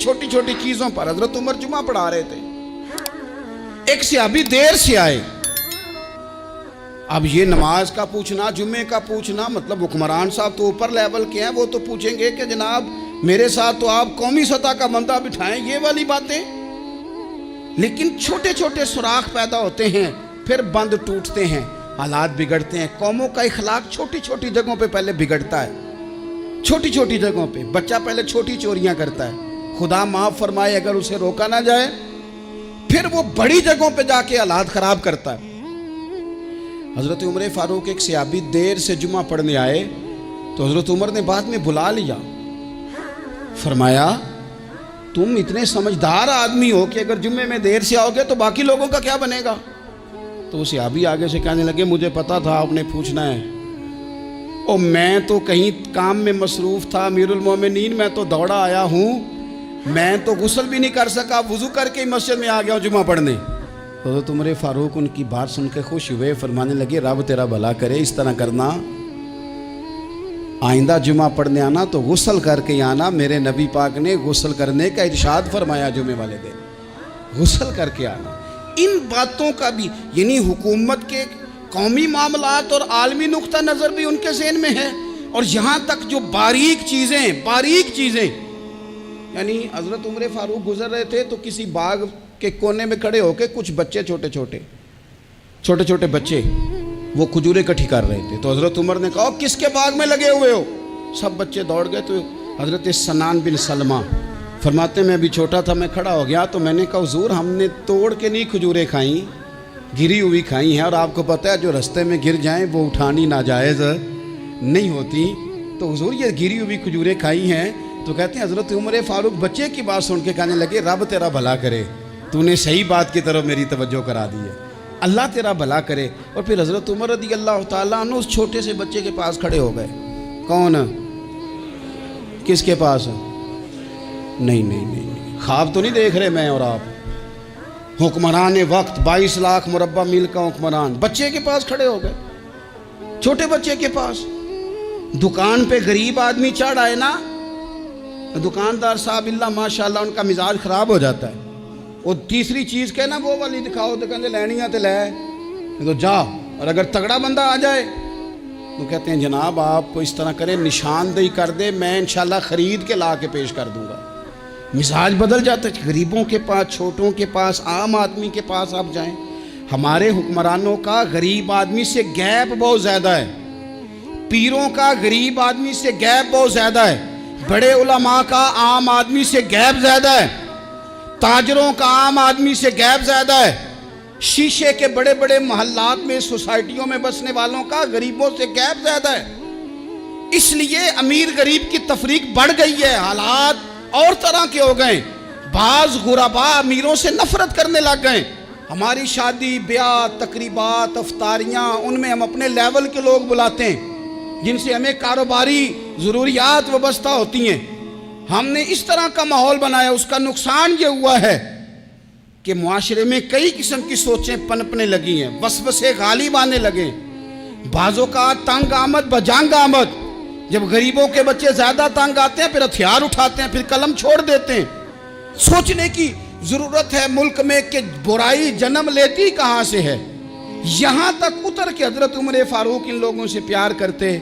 چھوٹی چھوٹی چیزوں پر حضرت عمر جمعہ پڑھا رہے تھے، ایک صحابی دیر سے آئے. اب یہ نماز کا پوچھنا، جمعے کا پوچھنا، مطلب حکمران صاحب تو اوپر لیول کے ہیں، وہ تو پوچھیں گے کہ جناب میرے ساتھ تو آپ قومی سطح کا بندہ بٹھائیں، یہ والی باتیں. لیکن چھوٹے چھوٹے سوراخ پیدا ہوتے ہیں، پھر بند ٹوٹتے ہیں، حالات بگڑتے ہیں. قوموں کا اخلاق چھوٹی چھوٹی جگہوں پہ پہلے بگڑتا ہے. چھوٹی چھوٹی جگہوں پہ بچہ پہلے چھوٹی چوریاں کرتا ہے، خدا معاف فرمائے اگر اسے روکا نہ جائے، پھر وہ بڑی جگہوں پہ جا کے حالات خراب کرتا ہے. حضرت عمر فاروق ایک صحابی دیر سے جمعہ پڑھنے آئے تو حضرت عمر نے بعد میں بلا لیا، فرمایا تم اتنے سمجھدار آدمی ہو کہ اگر جمعے میں دیر سے آؤ گے تو باقی لوگوں کا کیا بنے گا؟ تو وہ صحابی آگے سے کہنے لگے مجھے پتا تھا آپ نے پوچھنا ہے، اور میں تو کہیں کام میں مصروف تھا امیر المومنین، میں تو دوڑا آیا ہوں، میں تو غسل بھی نہیں کر سکا، وضو کر کے مسجد میں آ گیا ہوں جمعہ پڑھنے. حضرت عمر فاروق ان کی بات سن کے خوش ہوئے، فرمانے لگے رب تیرا بھلا کرے، اس طرح کرنا، آئندہ جمعہ پڑھنے آنا تو غسل کر کے آنا. میرے نبی پاک نے غسل کرنے کا ارشاد فرمایا جمعے والے دن، غسل کر کے آنا. ان باتوں کا بھی یعنی حکومت کے قومی معاملات اور عالمی نقطہ نظر بھی ان کے ذہن میں ہے، اور یہاں تک جو باریک چیزیں یعنی حضرت عمر فاروق گزر رہے تھے تو کسی باغ کے کونے میں کھڑے ہو کے کچھ بچے چھوٹے چھوٹے بچے وہ کھجوریں اکٹھی کر رہے تھے. تو حضرت عمر نے کہا کس کے باغ میں لگے ہوئے ہو؟ سب بچے دوڑ گئے. تو حضرت سنان بن سلمہ فرماتے میں ابھی چھوٹا تھا، میں کھڑا ہو گیا تو میں نے کہا حضور ہم نے توڑ کے نہیں کھجوریں کھائیں، گری ہوئی کھائی ہیں، اور آپ کو پتہ ہے جو رستے میں گر جائیں وہ اٹھانی ناجائز نہیں ہوتی، تو حضور یہ گری ہوئی کھجوریں کھائی ہیں. تو کہتے ہیں حضرت عمر فاروق بچے کی بات سن کے کہنے لگے رب تیرا بھلا کرے، تو نے صحیح بات کی طرف میری توجہ کرا دی ہے، اللہ تیرا بھلا کرے. اور پھر حضرت عمر رضی اللہ تعالیٰ عنہ اس چھوٹے سے بچے کے پاس کھڑے ہو گئے. کون؟ کس کے پاس؟ نہیں خواب تو نہیں دیکھ رہے میں اور آپ، حکمران وقت 22 لاکھ مربع میل کا حکمران بچے کے پاس کھڑے ہو گئے، چھوٹے بچے کے پاس. دکان پہ غریب آدمی چڑھ آئے نا، دکاندار صاحب اللہ ماشاءاللہ ان کا مزاج خراب ہو جاتا ہے. وہ تیسری چیز کہنا وہ والی دکھاؤ تو کہتے لینیاں تے لے تو جا، اور اگر تگڑا بندہ آ جائے تو کہتے ہیں جناب آپ کو اس طرح کرے نشاندہی کر دے، میں انشاءاللہ خرید کے لا کے پیش کر دوں گا. مزاج بدل جاتا ہے. غریبوں کے پاس، چھوٹوں کے پاس، عام آدمی کے پاس آپ جائیں. ہمارے حکمرانوں کا غریب آدمی سے گیپ بہت زیادہ ہے، پیروں کا غریب آدمی سے گیپ بہت زیادہ ہے، بڑے علماء کا عام آدمی سے گیپ زیادہ ہے، تاجروں کا عام آدمی سے گیپ زیادہ ہے، شیشے کے بڑے بڑے محلات میں سوسائٹیوں میں بسنے والوں کا غریبوں سے گیپ زیادہ ہے. اس لیے امیر غریب کی تفریق بڑھ گئی ہے، حالات اور طرح کے ہو گئے. بعض غربا امیروں سے نفرت کرنے لگ گئے. ہماری شادی بیاہ تقریبات افطاریاں ان میں ہم اپنے لیول کے لوگ بلاتے ہیں جن سے ہمیں کاروباری ضروریات وابستہ ہوتی ہیں. ہم نے اس طرح کا ماحول بنایا، اس کا نقصان یہ ہوا ہے کہ معاشرے میں کئی قسم کی سوچیں پنپنے لگی ہیں، وسوسے غالب آنے لگے. بعضوں کا تنگ آمد بجنگ آمد، جب غریبوں کے بچے زیادہ تنگ آتے ہیں پھر ہتھیار اٹھاتے ہیں، پھر قلم چھوڑ دیتے ہیں. سوچنے کی ضرورت ہے ملک میں کہ برائی جنم لیتی کہاں سے ہے. یہاں تک اتر کے حضرت عمر فاروق ان لوگوں سے پیار کرتے.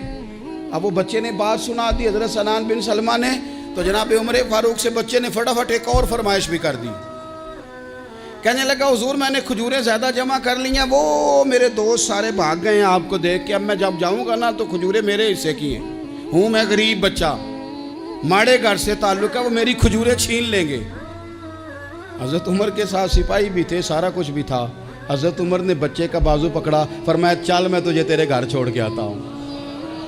اب وہ بچے نے بات سنا دی حضرت سنان بن سلمہ نے، تو جناب عمر فاروق سے بچے نے فٹافٹ ایک اور فرمائش بھی کر دی. کہنے لگا حضور میں نے کھجوریں زیادہ جمع کر لی ہیں، وہ میرے دوست سارے بھاگ گئے ہیں آپ کو دیکھ کے، اب میں جب جاؤں گا نا تو کھجوریں میرے حصے کی ہیں، ہوں میں غریب بچہ، ماڑے گھر سے تعلق ہے، وہ میری کھجوریں چھین لیں گے. حضرت عمر کے ساتھ سپاہی بھی تھے، سارا کچھ بھی تھا. حضرت عمر نے بچے کا بازو پکڑا، فرمایا چل میں تجھے تیرے گھر چھوڑ کے آتا ہوں.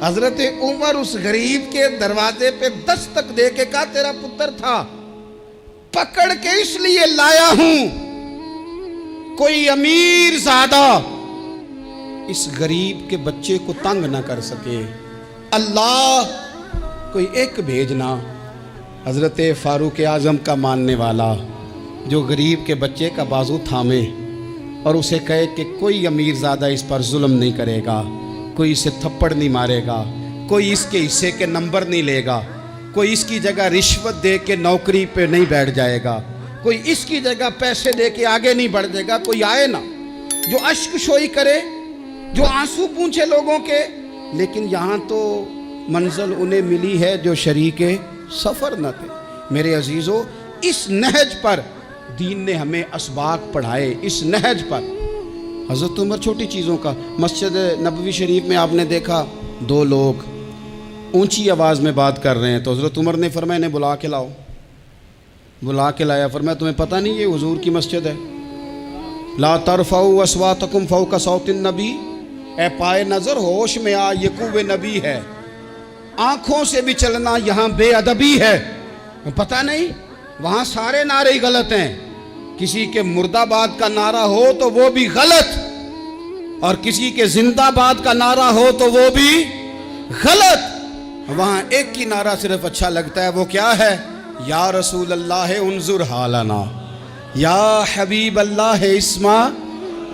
حضرت عمر اس غریب کے دروازے پہ دستک دے کے کہا تیرا پتر تھا، پکڑ کے اس لیے لایا ہوں کوئی امیر زادہ اس غریب کے بچے کو تنگ نہ کر سکے، اللہ کوئی ایک بھیجنا حضرت فاروق اعظم کا ماننے والا جو غریب کے بچے کا بازو تھامے اور اسے کہے کہ کوئی امیر زادہ اس پر ظلم نہیں کرے گا، کوئی اسے تھپڑ نہیں مارے گا، کوئی اس کے حصے کے نمبر نہیں لے گا. کوئی اس کی جگہ رشوت دے کے نوکری پہ نہیں بیٹھ جائے گا، کوئی اس کی جگہ پیسے دے کے آگے نہیں بڑھ جائے گا. کوئی آئے نا جو اشک شوئی کرے، جو آنسو پونچھے لوگوں کے، لیکن یہاں تو منزل انہیں ملی ہے جو شریک سفر نہ تھے. میرے عزیزو، اس نہج پر دین نے ہمیں اسباق پڑھائے. اس نہج پر حضرت عمر چھوٹی چیزوں کا، مسجد نبوی شریف میں آپ نے دیکھا دو لوگ اونچی آواز میں بات کر رہے ہیں، تو حضرت عمر نے فرمایا انہیں بلا کے لاؤ. بلا کے لایا، فرمایا تمہیں پتہ نہیں یہ حضور کی مسجد ہے؟ لا ترفعوا اصواتکم فوق صوت النبی، اے پائے نظر ہوش میں آ، یہ قوہ نبی ہے. آنکھوں سے بھی چلنا یہاں بے ادبی ہے. پتہ نہیں وہاں سارے نعرے ہی غلط ہیں. کسی کے مرد آباد کا نعرہ ہو تو وہ بھی غلط، اور کسی کے زندہ آباد کا نعرہ ہو تو وہ بھی غلط. وہاں ایک کی نعرہ صرف اچھا لگتا ہے، وہ کیا ہے؟ یا رسول اللہ انظر حالنا، یا حبیب اللہ اسما.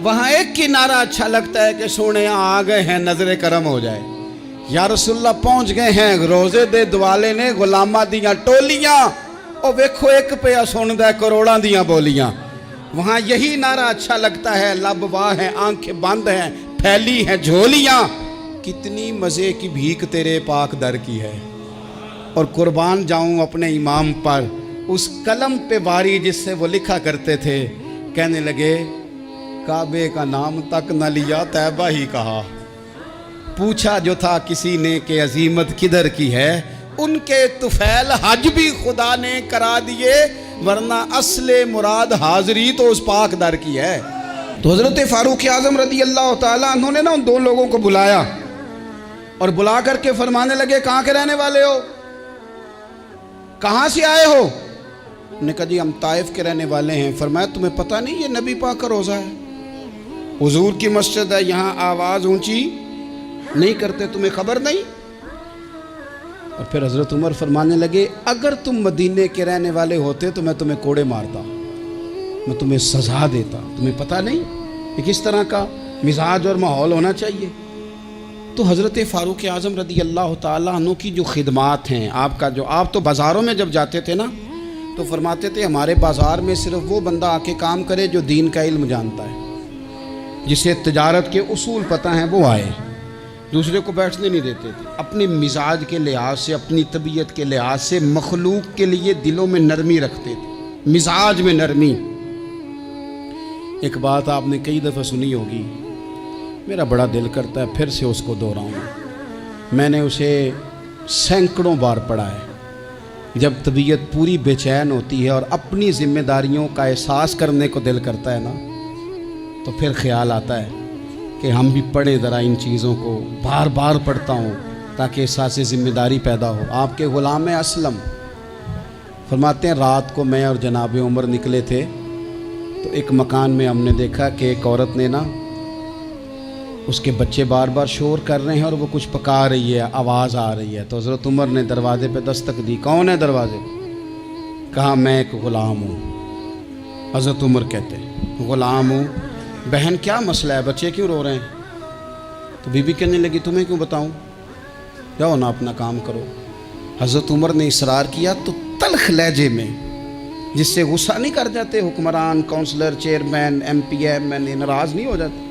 وہاں ایک کی نعرہ اچھا لگتا ہے کہ سونے آ گئے ہیں، نظر کرم ہو جائے. یا رسول اللہ پہنچ گئے ہیں، روزے دے دوالے نے غلامہ دیاں ٹولیاں، او ویکھو ایک پیا سندا ہے کروڑاں دیاں بولیاں. وہاں یہی نعرہ اچھا لگتا ہے، لب واہ ہیں، آنکھیں بند ہیں، پھیلی ہیں جھولیاں. کتنی مزے کی بھیک تیرے پاک در کی ہے. اور قربان جاؤں اپنے امام پر، اس قلم پہ واری جس سے وہ لکھا کرتے تھے. کہنے لگے کعبے کا نام تک نہ لیا، طیبہ ہی کہا. پوچھا جو تھا کسی نے کہ عظیمت کدھر کی ہے، ان کے طفیل حج بھی خدا نے کرا دیے، ورنہ اصل مراد حاضری تو اس پاک در کی ہے. تو حضرت فاروق اعظم رضی اللہ تعالیٰ عنہ نے نا ان دو لوگوں کو بلایا اور بلا کر کے فرمانے لگے کہاں کے رہنے والے ہو، کہاں سے آئے ہو؟ انہوں نے کہا جی ہم طائف کے رہنے والے ہیں. فرمایا تمہیں پتہ نہیں یہ نبی پاک کا روزہ ہے، حضور کی مسجد ہے، یہاں آواز اونچی نہیں کرتے، تمہیں خبر نہیں؟ اور پھر حضرت عمر فرمانے لگے اگر تم مدینے کے رہنے والے ہوتے تو میں تمہیں کوڑے مارتا، میں تمہیں سزا دیتا. تمہیں پتہ نہیں کہ کس طرح کا مزاج اور ماحول ہونا چاہیے. تو حضرت فاروق اعظم رضی اللہ تعالیٰ عنہ کی جو خدمات ہیں، آپ تو بازاروں میں جب جاتے تھے نا تو فرماتے تھے ہمارے بازار میں صرف وہ بندہ آ کے کام کرے جو دین کا علم جانتا ہے، جسے تجارت کے اصول پتہ ہیں وہ آئے. دوسرے کو بیٹھنے نہیں دیتے تھے. اپنے مزاج کے لحاظ سے، اپنی طبیعت کے لحاظ سے مخلوق کے لیے دلوں میں نرمی رکھتے تھے، مزاج میں نرمی. ایک بات آپ نے کئی دفعہ سنی ہوگی، میرا بڑا دل کرتا ہے پھر سے اس کو دہراؤں. میں نے اسے سینکڑوں بار پڑھا ہے. جب طبیعت پوری بے چین ہوتی ہے اور اپنی ذمہ داریوں کا احساس کرنے کو دل کرتا ہے نا، تو پھر خیال آتا ہے کہ ہم بھی پڑھیں ذرا ان چیزوں کو. بار بار پڑھتا ہوں تاکہ احساس ذمہ داری پیدا ہو. آپ کے غلام اسلم فرماتے ہیں رات کو میں اور جناب عمر نکلے تھے تو ایک مکان میں ہم نے دیکھا کہ ایک عورت نے نا، اس کے بچے بار بار شور کر رہے ہیں اور وہ کچھ پکا رہی ہے، آواز آ رہی ہے. تو حضرت عمر نے دروازے پہ دستک دی. کون ہے دروازے پہ؟ کہا میں ایک غلام ہوں. حضرت عمر کہتے غلام ہوں؟ بہن کیا مسئلہ ہے، بچے کیوں رو رہے ہیں؟ تو بی بی کہنے لگی تمہیں کیوں بتاؤں، جاؤ نا اپنا کام کرو. حضرت عمر نے اصرار کیا تو تلخ لہجے میں، جس سے غصہ نہیں کر جاتے حکمران، councillor, chairman, M P M N A ناراض نہیں ہو جاتے،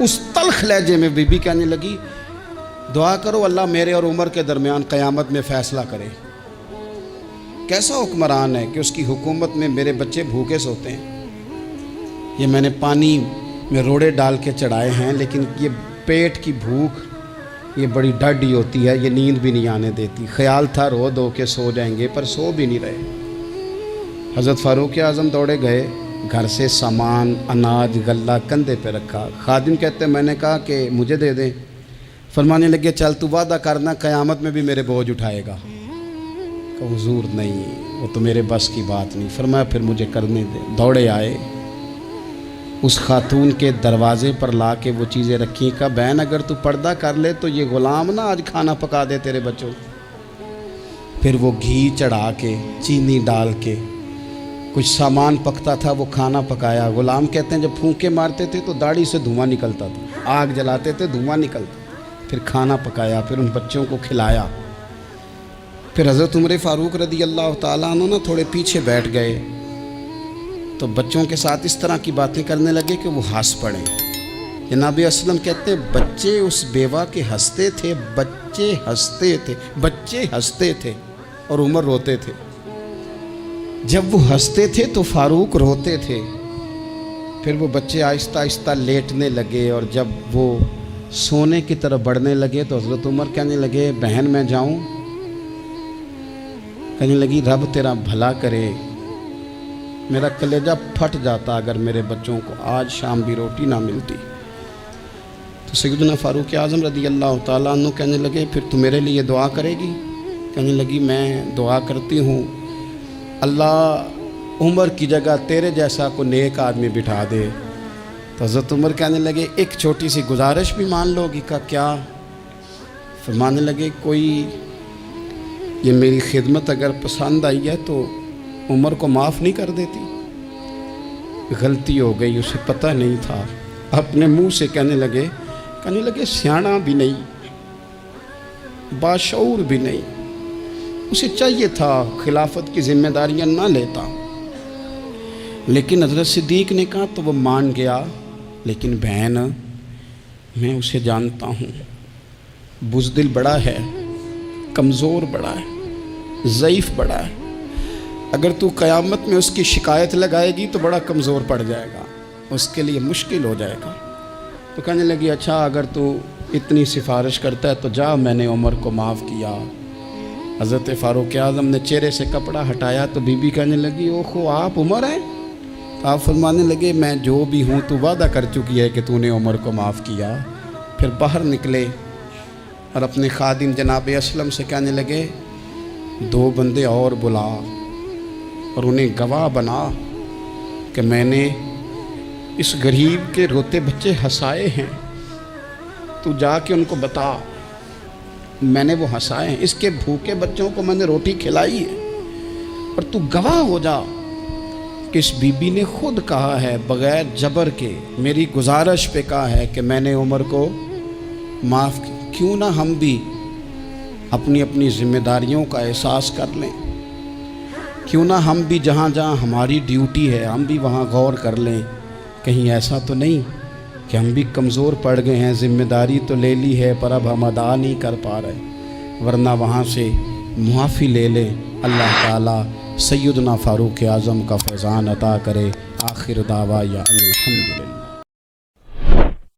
اس تلخ لہجے میں بی بی کہنے لگی دعا کرو اللہ میرے اور عمر کے درمیان قیامت میں فیصلہ کرے. کیسا حکمران ہے کہ اس کی حکومت میں میرے بچے بھوکے سوتے ہیں. یہ میں نے پانی میں روڑے ڈال کے چڑھائے ہیں، لیکن یہ پیٹ کی بھوک یہ بڑی ڈاڈی ہوتی ہے، یہ نیند بھی نہیں آنے دیتی. خیال تھا رو دو کے سو جائیں گے، پر سو بھی نہیں رہے. حضرت فاروق اعظم دوڑے گئے، گھر سے سامان، اناج، غلہ کندھے پہ رکھا. خادم کہتے میں نے کہا کہ مجھے دے دیں. فرمانے لگے چل تو وعدہ کرنا قیامت میں بھی میرے بوجھ اٹھائے گا. کہ حضور نہیں، وہ تو میرے بس کی بات نہیں. فرمایا پھر مجھے کرنے دے. دوڑے آئے، اس خاتون کے دروازے پر لا کے وہ چیزیں رکھیں. کہا بہن اگر تو پردہ کر لے تو یہ غلام نہ آج کھانا پکا دے تیرے بچوں. پھر وہ گھی چڑھا کے، چینی ڈال کے، کچھ سامان پکتا تھا وہ کھانا پکایا. غلام کہتے ہیں جب پھونکے مارتے تھے تو داڑھی سے دھواں نکلتا تھا، آگ جلاتے تھے دھواں نکلتا. پھر کھانا پکایا، پھر ان بچوں کو کھلایا. پھر حضرت عمر فاروق رضی اللہ تعالیٰ عنہ نا تھوڑے پیچھے بیٹھ گئے تو بچوں کے ساتھ اس طرح کی باتیں کرنے لگے کہ وہ ہنس پڑے. جناب اسلم کہتے بچے اس بیوہ کے ہنستے تھے، بچے ہنستے تھے اور عمر روتے تھے. جب وہ ہنستے تھے تو فاروق روتے تھے. پھر وہ بچے آہستہ آہستہ لیٹنے لگے اور جب وہ سونے کی طرف بڑھنے لگے تو حضرت عمر کہنے لگے بہن میں جاؤں؟ کہنے لگی رب تیرا بھلا کرے، میرا کلیجہ پھٹ جاتا اگر میرے بچوں کو آج شام بھی روٹی نہ ملتی. تو سیدنا فاروق اعظم رضی اللہ تعالیٰ عنہ کہنے لگے پھر تو میرے لیے دعا کرے گی؟ کہنے لگی میں دعا کرتی ہوں اللہ عمر کی جگہ تیرے جیسا کو نیک آدمی بٹھا دے. تو حضرت عمر کہنے لگے ایک چھوٹی سی گزارش بھی مان لو گی؟ کا کیا؟ فرمانے لگے کوئی یہ میری خدمت اگر پسند آئی ہے تو عمر کو معاف نہیں کر دیتی؟ غلطی ہو گئی، اسے پتہ نہیں تھا. اپنے منہ سے کہنے لگے سیاںا بھی نہیں، باشعور بھی نہیں، اسے چاہیے تھا خلافت کی ذمہ داریاں نہ لیتا. لیکن حضرت صدیق نے کہا تو وہ مان گیا. لیکن بہن میں اسے جانتا ہوں، بزدل بڑا ہے، کمزور بڑا ہے، ضعیف بڑا ہے. اگر تو قیامت میں اس کی شکایت لگائے گی تو بڑا کمزور پڑ جائے گا، اس کے لیے مشکل ہو جائے گا. تو کہنے لگی اچھا اگر تو اتنی سفارش کرتا ہے تو جا، میں نے عمر کو معاف کیا. حضرت فاروق اعظم نے چہرے سے کپڑا ہٹایا تو بی بی کہنے لگی اوہو آپ عمر ہیں؟ تو آپ فرمانے لگے میں جو بھی ہوں تو وعدہ کر چکی ہے کہ تو نے عمر کو معاف کیا. پھر باہر نکلے اور اپنے خادم جناب اسلم سے کہنے لگے 2 بندے اور بلا اور انہیں گواہ بنا کہ میں نے اس غریب کے روتے بچے ہنسائے ہیں. تو جا کے ان کو بتا میں نے وہ ہنسائے ہیں، اس کے بھوکے بچوں کو میں نے روٹی کھلائی ہے. اور تو گواہ ہو جا کہ اس بی بی نے خود کہا ہے بغیر جبر کے، میری گزارش پہ کہا ہے کہ میں نے عمر کو معاف کیا. کیوں نہ ہم بھی اپنی اپنی ذمہ داریوں کا احساس کر لیں، کیوں نہ ہم بھی جہاں جہاں ہماری ڈیوٹی ہے ہم بھی وہاں غور کر لیں. کہیں ایسا تو نہیں کہ ہم بھی کمزور پڑ گئے ہیں، ذمہ داری تو لے لی ہے پر اب ہم ادا نہیں کر پا رہے، ورنہ وہاں سے معافی لے لیں. اللہ تعالیٰ سیدنا فاروق اعظم کا فیضان عطا کرے. آخر دعوایا الحمدللہ.